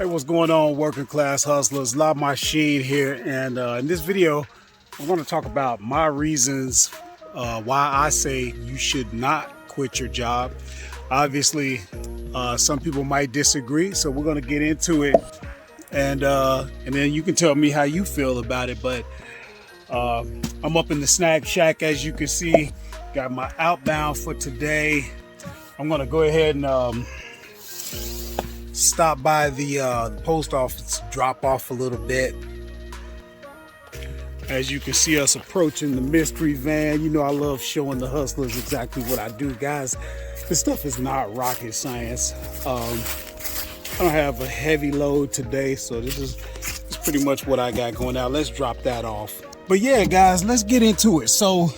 Hey, what's going on, working class hustlers? La Machine here, and in this video, I'm going to talk about my reasons why I say you should not quit your job. Obviously, some people might disagree, so we're going to get into it, and then you can tell me how you feel about it. But I'm up in the snack shack, as you can see. Got my outbound for today. I'm going to go ahead and stop by the post office, drop off a little bit. As you can see us approaching the mystery van. You know I love showing the hustlers exactly what I do, guys. This stuff is not rocket science. I don't have a heavy load today, so this is pretty much what I got going out. Let's drop that off. But yeah, guys, let's get into it. So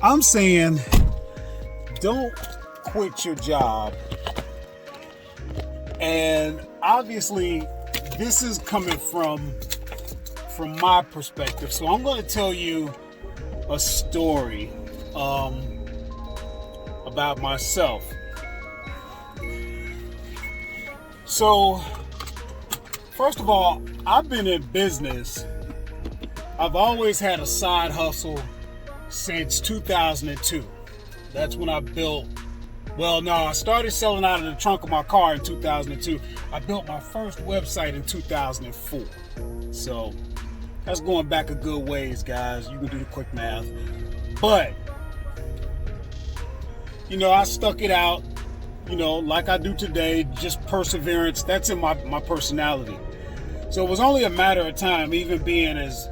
I'm saying don't quit your job. And obviously this is coming from my perspective. So I'm going to tell you a story about myself. So first of all, I've been in business. I've always had a side hustle since 2002. That's when I built. Well, no, I started selling out of the trunk of my car in 2002. I built my first website in 2004. So that's going back a good ways, guys. You can do the quick math. But, you know, I stuck it out, you know, like I do today, just perseverance. That's in my personality. So it was only a matter of time, even being as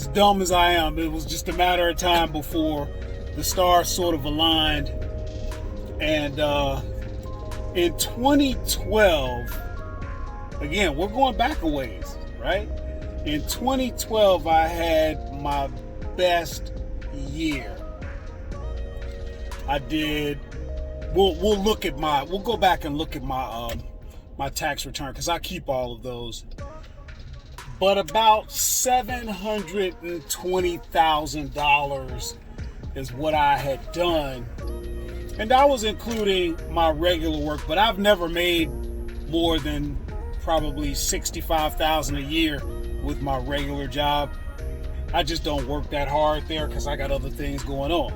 dumb as I am, it was just a matter of time before the stars sort of aligned. And in 2012, again, we're going back a ways, right? In 2012, I had my best year. I did. We'll go back and look at my my tax return, because I keep all of those. But about $720,000 is what I had done. And that was including my regular work, but I've never made more than probably $65,000 a year with my regular job. I just don't work that hard there because I got other things going on.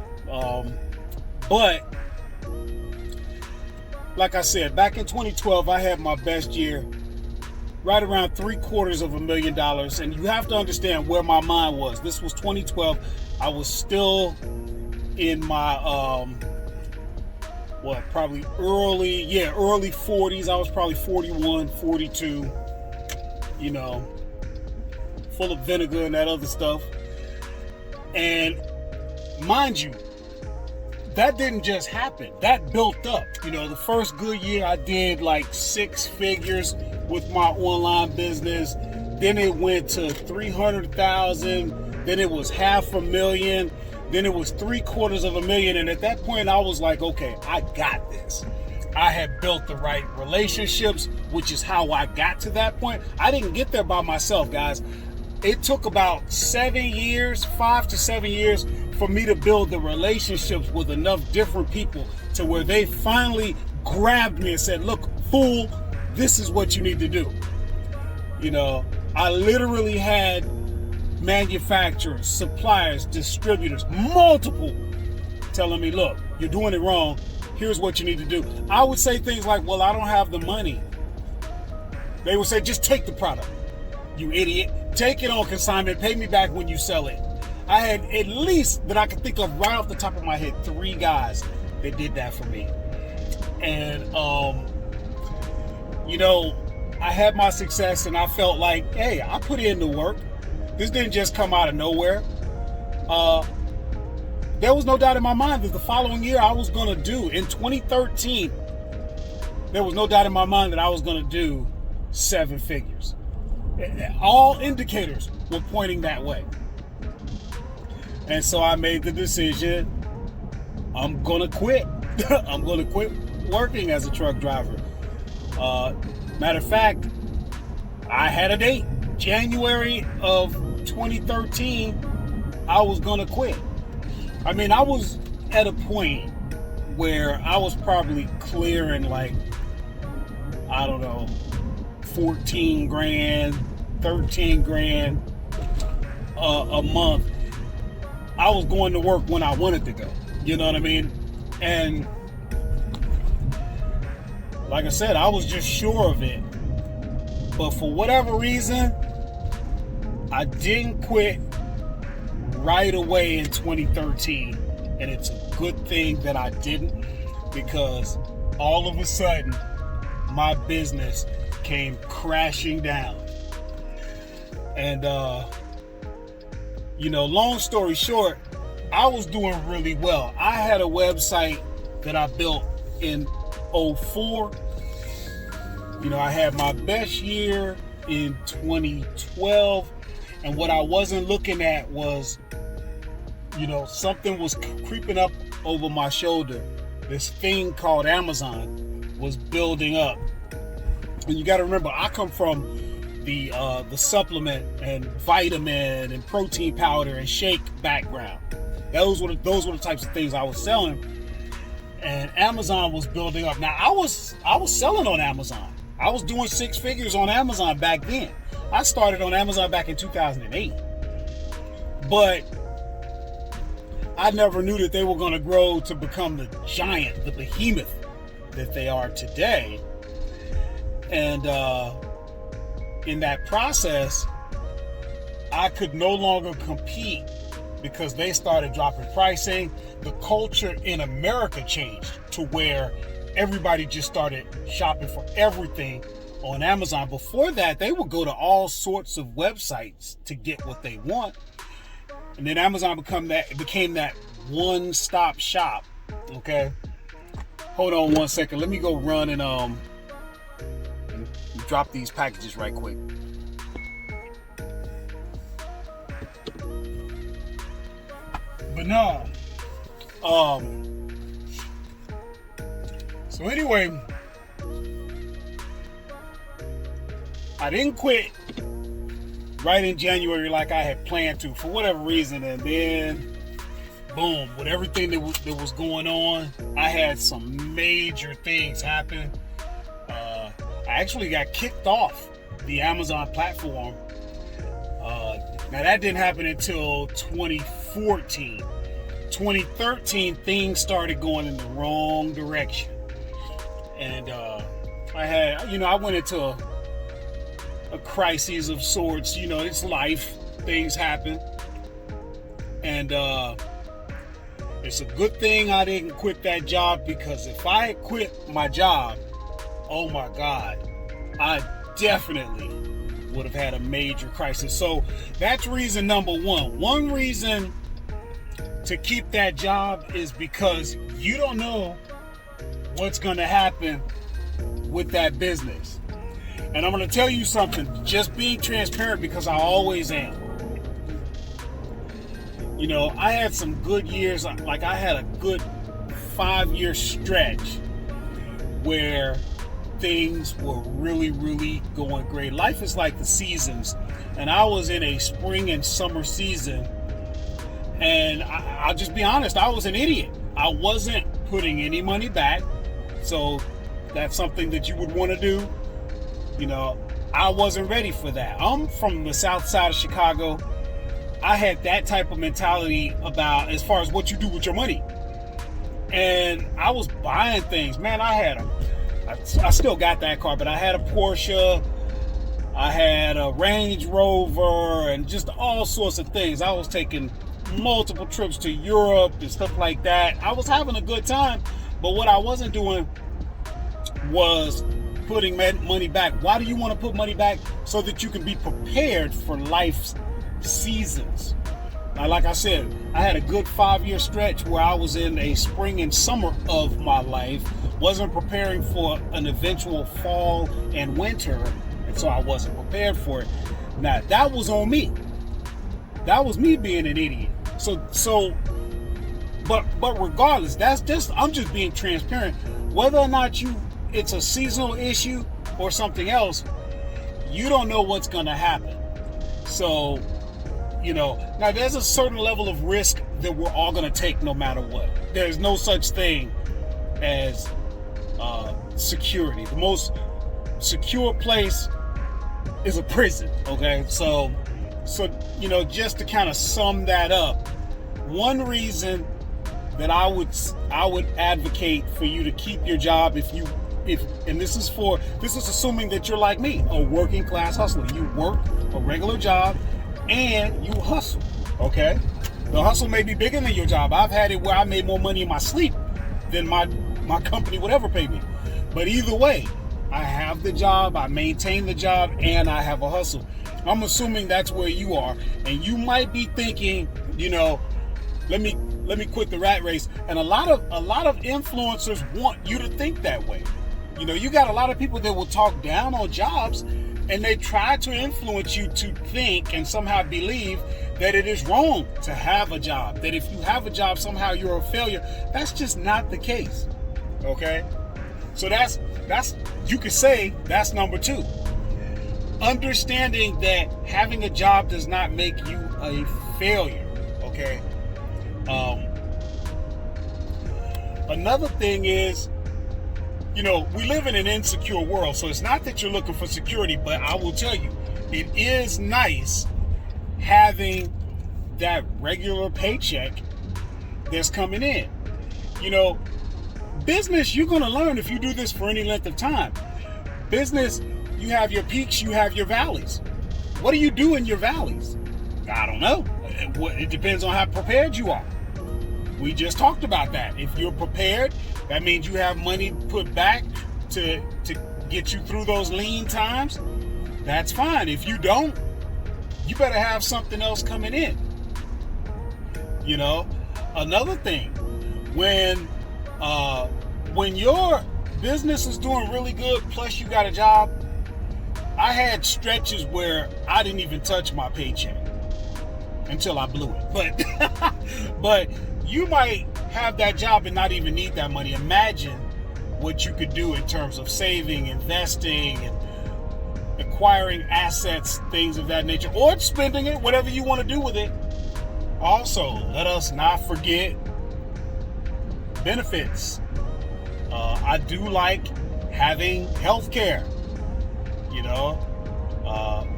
But like I said, back in 2012, I had my best year, right around $750,000. And you have to understand where my mind was. This was 2012. I was still in my probably early 40s. I was probably 41, 42, you know, full of vinegar and that other stuff. And mind you, that didn't just happen. That built up. You know, the first good year I did like 6 figures with my online business. Then it went to 300,000. Then it was $500,000. Then it was $750,000, and at that point I was like, okay, I got this. I had built the right relationships, which is how I got to that point. I didn't get there by myself, guys. It took about 5 to 7 years for me to build the relationships with enough different people to where they finally grabbed me and said, look, fool, this is what you need to do. You know, I literally had manufacturers, suppliers, distributors, multiple, telling me, look, you're doing it wrong. Here's what you need to do. I would say things like, well, I don't have the money. They would say, just take the product, you idiot. Take it on consignment. Pay me back when you sell it. I had, at least that I could think of right off the top of my head, 3 guys that did that for me. And, you know, I had my success and I felt like, hey, I put in the work. This didn't just come out of nowhere. There was no doubt in my mind that the following year I was going to do, in 2013, there was no doubt in my mind that I was going to do 7 figures. All indicators were pointing that way. And so I made the decision, I'm going to quit. I'm going to quit working as a truck driver. Matter of fact, I had a date. January of 2013, I was gonna quit. I mean, I was at a point where I was probably clearing like, I don't know, 14 grand, 13 grand a month. I was going to work when I wanted to go. You know what I mean? And like I said, I was just sure of it. But for whatever reason, I didn't quit right away in 2013. And it's a good thing that I didn't, because all of a sudden, my business came crashing down. And, long story short, I was doing really well. I had a website that I built in 2004. I had my best year in 2012. And what I wasn't looking at was, something was creeping up over my shoulder. This thing called Amazon was building up. And you got to remember, I come from the supplement and vitamin and protein powder and shake background. Those were the types of things I was selling, and Amazon was building up. Now I was selling on Amazon. I was doing 6 figures on Amazon back then. I started on Amazon back in 2008, but I never knew that they were going to grow to become the giant, the behemoth that they are today. And in that process, I could no longer compete because they started dropping pricing. The culture in America changed to where everybody just started shopping for everything on Amazon. Before that, they would go to all sorts of websites to get what they want. And then Amazon became that one-stop shop. Okay? Hold on one second. Let me go run and drop these packages right quick. But no. So anyway, I didn't quit right in January like I had planned to for whatever reason, and then boom, with everything that was going on, I had some major things happen. I actually got kicked off the Amazon platform. Now that didn't happen until 2014. 2013, things started going in the wrong direction. And I went into a crisis of sorts. It's life. Things happen. And it's a good thing I didn't quit that job, because if I had quit my job, oh my God, I definitely would have had a major crisis. So that's reason number one. One reason to keep that job is because you don't know what's going to happen with that business. And I'm going to tell you something, just being transparent, because I always am. I had some good years. Like, I had a good 5-year stretch where things were really, really going great. Life is like the seasons, and I was in a spring and summer season, and I'll just be honest, I was an idiot. I wasn't putting any money back, so that's something that you would want to do. I wasn't ready for that. I'm from the south side of Chicago. I had that type of mentality about as far as what you do with your money. And I was buying things. Man, I still got that car, but I had a Porsche, I had a Range Rover, and just all sorts of things. I was taking multiple trips to Europe and stuff like that. I was having a good time, but what I wasn't doing was putting money back. Why do you want to put money back? So that you can be prepared for life's seasons. Now, like I said, I had a good 5-year stretch where I was in a spring and summer of my life, wasn't preparing for an eventual fall and winter, and so I wasn't prepared for it. Now, that was on me. That was me being an idiot. But regardless, I'm just being transparent. Whether or not it's a seasonal issue or something else, you don't know what's going to happen. So, now there's a certain level of risk that we're all going to take no matter what. There's no such thing as security. The most secure place is a prison. Okay, so just to kind of sum that up, one reason that I would advocate for you to keep your job, if and this is assuming that you're like me, a working class hustler. You work a regular job and you hustle. Okay, the hustle may be bigger than your job. I've had it where I made more money in my sleep than my company would ever pay me. But either way, I have the job, I maintain the job, and I have a hustle. I'm assuming that's where you are, and you might be thinking, let me quit the rat race. And a lot of influencers want you to think that way. You got a lot of people that will talk down on jobs, and they try to influence you to think and somehow believe that it is wrong to have a job, that if you have a job, somehow you're a failure. That's just not the case. Okay? So that's you could say that's number two. Understanding that having a job does not make you a failure. Okay? Another thing is, we live in an insecure world, so it's not that you're looking for security, but I will tell you, it is nice having that regular paycheck that's coming in. Business, you're going to learn if you do this for any length of time. Business, you have your peaks, you have your valleys. What do you do in your valleys? I don't know. It depends on how prepared you are. We just talked about that. If you're prepared, that means you have money put back to get you through those lean times. That's fine. If you don't, you better have something else coming in. Another thing, when your business is doing really good, plus you got a job, I had stretches where I didn't even touch my paycheck until I blew it. But you might have that job and not even need that money. Imagine what you could do in terms of saving, investing, and acquiring assets, things of that nature, or spending it, whatever you want to do with it. Also, let us not forget benefits. I do like having health care.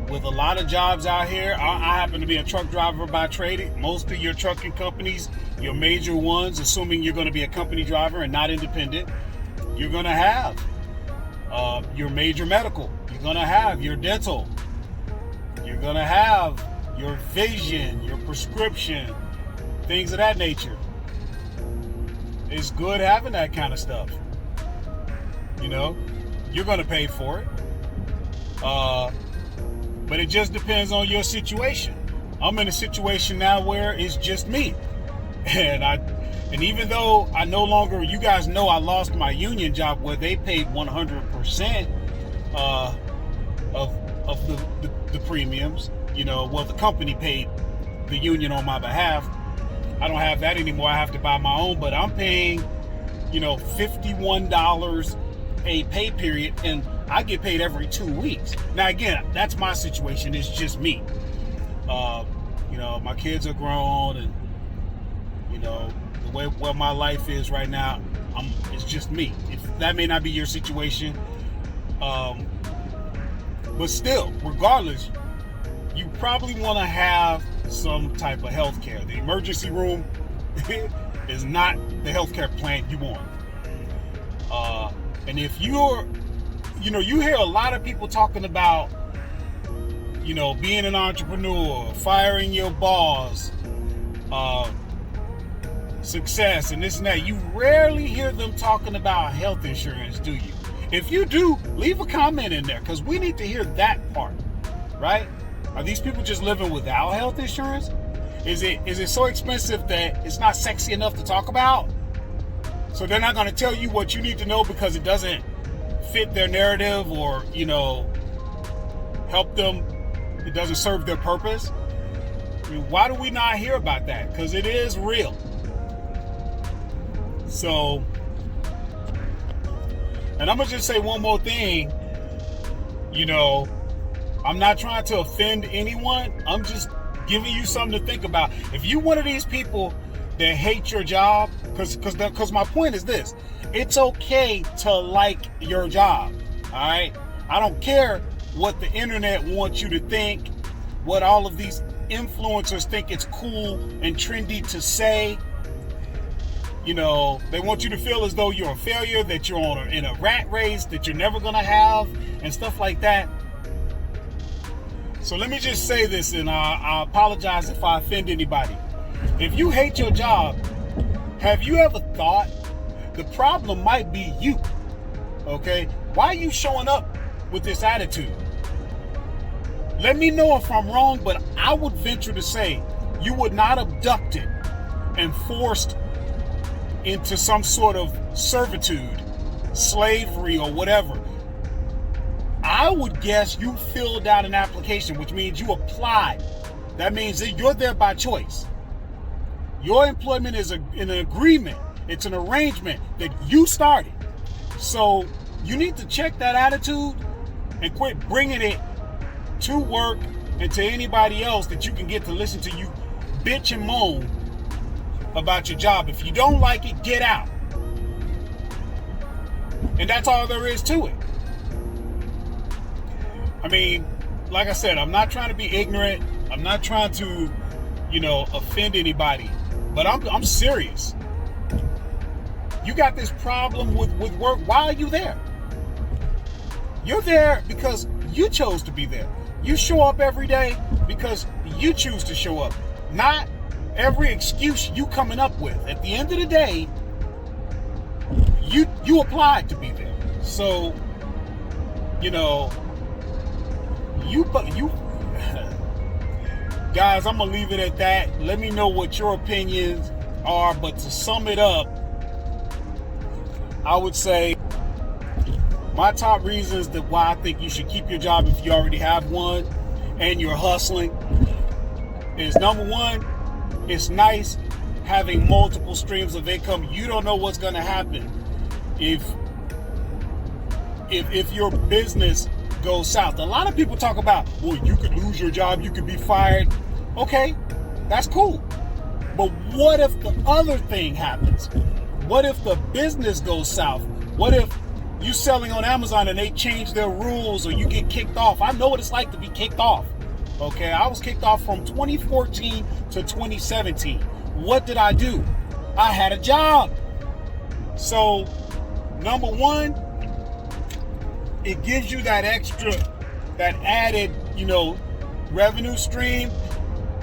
With a lot of jobs out here, I happen to be a truck driver by trade. Most of your trucking companies, your major ones, assuming you're going to be a company driver and not independent, you're going to have your major medical. You're going to have your dental. You're going to have your vision, your prescription, things of that nature. It's good having that kind of stuff. You're going to pay for it. But it just depends on your situation. I'm in a situation now where it's just me. And even though I no longer, you guys know I lost my union job where they paid 100% of the premiums. The company paid the union on my behalf. I don't have that anymore. I have to buy my own, but I'm paying, $51 a pay period, and I get paid every 2 weeks. Now, again, that's my situation. It's just me. My kids are grown, and the way what my life is right now, it's just me. If that may not be your situation, but still, regardless, you probably want to have some type of health care. The emergency room is not the healthcare plan you want. And if you're, you hear a lot of people talking about, being an entrepreneur, firing your boss, success, and this and that. You rarely hear them talking about health insurance, do you? If you do, leave a comment in there, because we need to hear that part, right? Are these people just living without health insurance? Is it so expensive that it's not sexy enough to talk about? So they're not going to tell you what you need to know because it doesn't fit their narrative, or, help them. It doesn't serve their purpose. I mean, why do we not hear about that? Because it is real. So, and I'm going to just say one more thing. I'm not trying to offend anyone. I'm just giving you something to think about. If you're one of these people that hate your job, because my point is this: it's okay to like your job. All right, I don't care what the internet wants you to think, what all of these influencers think it's cool and trendy to say. You know, they want you to feel as though you're a failure, that you're in a rat race, that you're never gonna have, and stuff like that. So let me just say this, and I apologize if I offend anybody. If you hate your job, have you ever thought the problem might be you? Okay? Why are you showing up with this attitude? Let me know if I'm wrong, but I would venture to say you were not abducted and forced into some sort of servitude, slavery, or whatever. I would guess you filled out an application, which means you applied. That means that you're there by choice. Your employment is an agreement. It's an arrangement that you started. So you need to check that attitude and quit bringing it to work and to anybody else that you can get to listen to you bitch and moan about your job. If you don't like it, get out. And that's all there is to it. I mean, like I said, I'm not trying to be ignorant. I'm not trying to, offend anybody. But I'm serious. You got this problem with work. Why are you there? You're there because you chose to be there. You show up every day because you choose to show up. Not every excuse you coming up with. At the end of the day, you applied to be there. So, you guys, I'm gonna leave it at that. Let me know what your opinions are, but to sum it up, I would say my top reasons that why I think you should keep your job if you already have one and you're hustling is, number one, it's nice having multiple streams of income. You don't know what's gonna happen if your business goes south. A lot of people talk about, well, you could lose your job, you could be fired. Okay, that's cool. But what if the other thing happens? What if the business goes south? What if you selling on Amazon and they change their rules or you get kicked off? I know what it's like to be kicked off. Okay, I was kicked off from 2014 to 2017. What did I do? I had a job. So, number one, it gives you that extra, that added, revenue stream,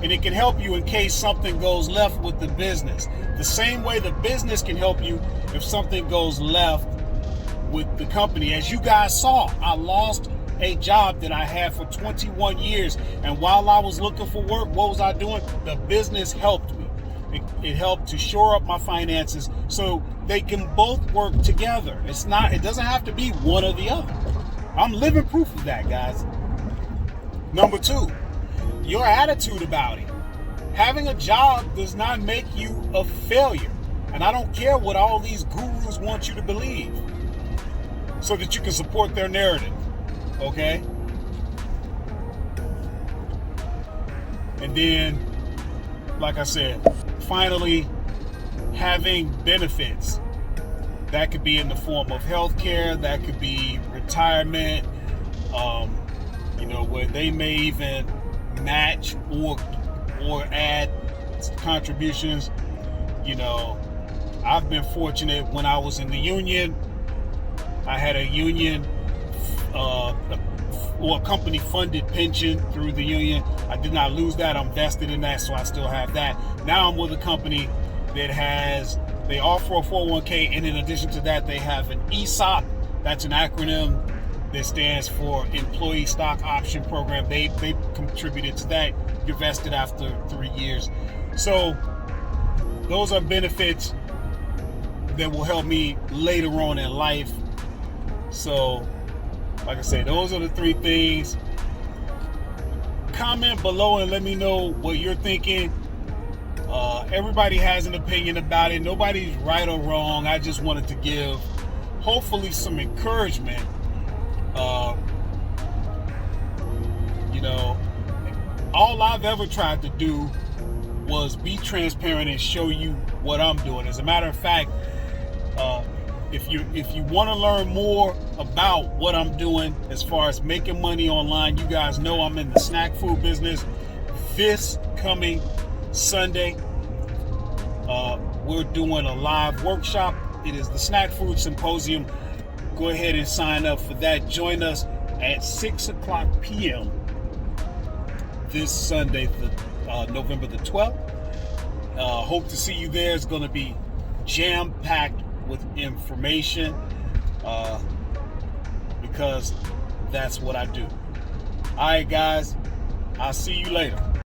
and it can help you in case something goes left with the business. The same way the business can help you if something goes left with the company. As you guys saw, I lost a job that I had for 21 years. And while I was looking for work, what was I doing? The business helped me. It helped to shore up my finances so they can both work together. It doesn't have to be one or the other. I'm living proof of that, guys. Number two, your attitude about it. Having a job does not make you a failure. And I don't care what all these gurus want you to believe so that you can support their narrative. Okay? And then, like I said, finally, having benefits. That could be in the form of health care, that could be retirement, where they may even match or add contributions. I've been fortunate when I was in the union. I had a union or a company funded pension through the union. I did not lose that. I'm vested in that, so I still have that. Now I'm with a company that they offer a 401k, and in addition to that, they have an ESOP. That's an acronym that stands for Employee Stock Option Program. They contributed to that. You're vested after 3 years. So those are benefits that will help me later on in life. So, like I said, those are the three things. Comment below and let me know what you're thinking. Everybody has an opinion about it. Nobody's right or wrong. I just wanted to give, hopefully, some encouragement. All I've ever tried to do was be transparent and show you what I'm doing. As a matter of fact, if you want to learn more about what I'm doing as far as making money online, you guys know I'm in the snack food business. This coming Sunday, we're doing a live workshop. It is the Snack Food Symposium. Go ahead and sign up for that. Join us at 6 o'clock p.m. this Sunday, November the 12th. Hope to see you there. It's going to be jam-packed with information because that's what I do. All right, guys. I'll see you later.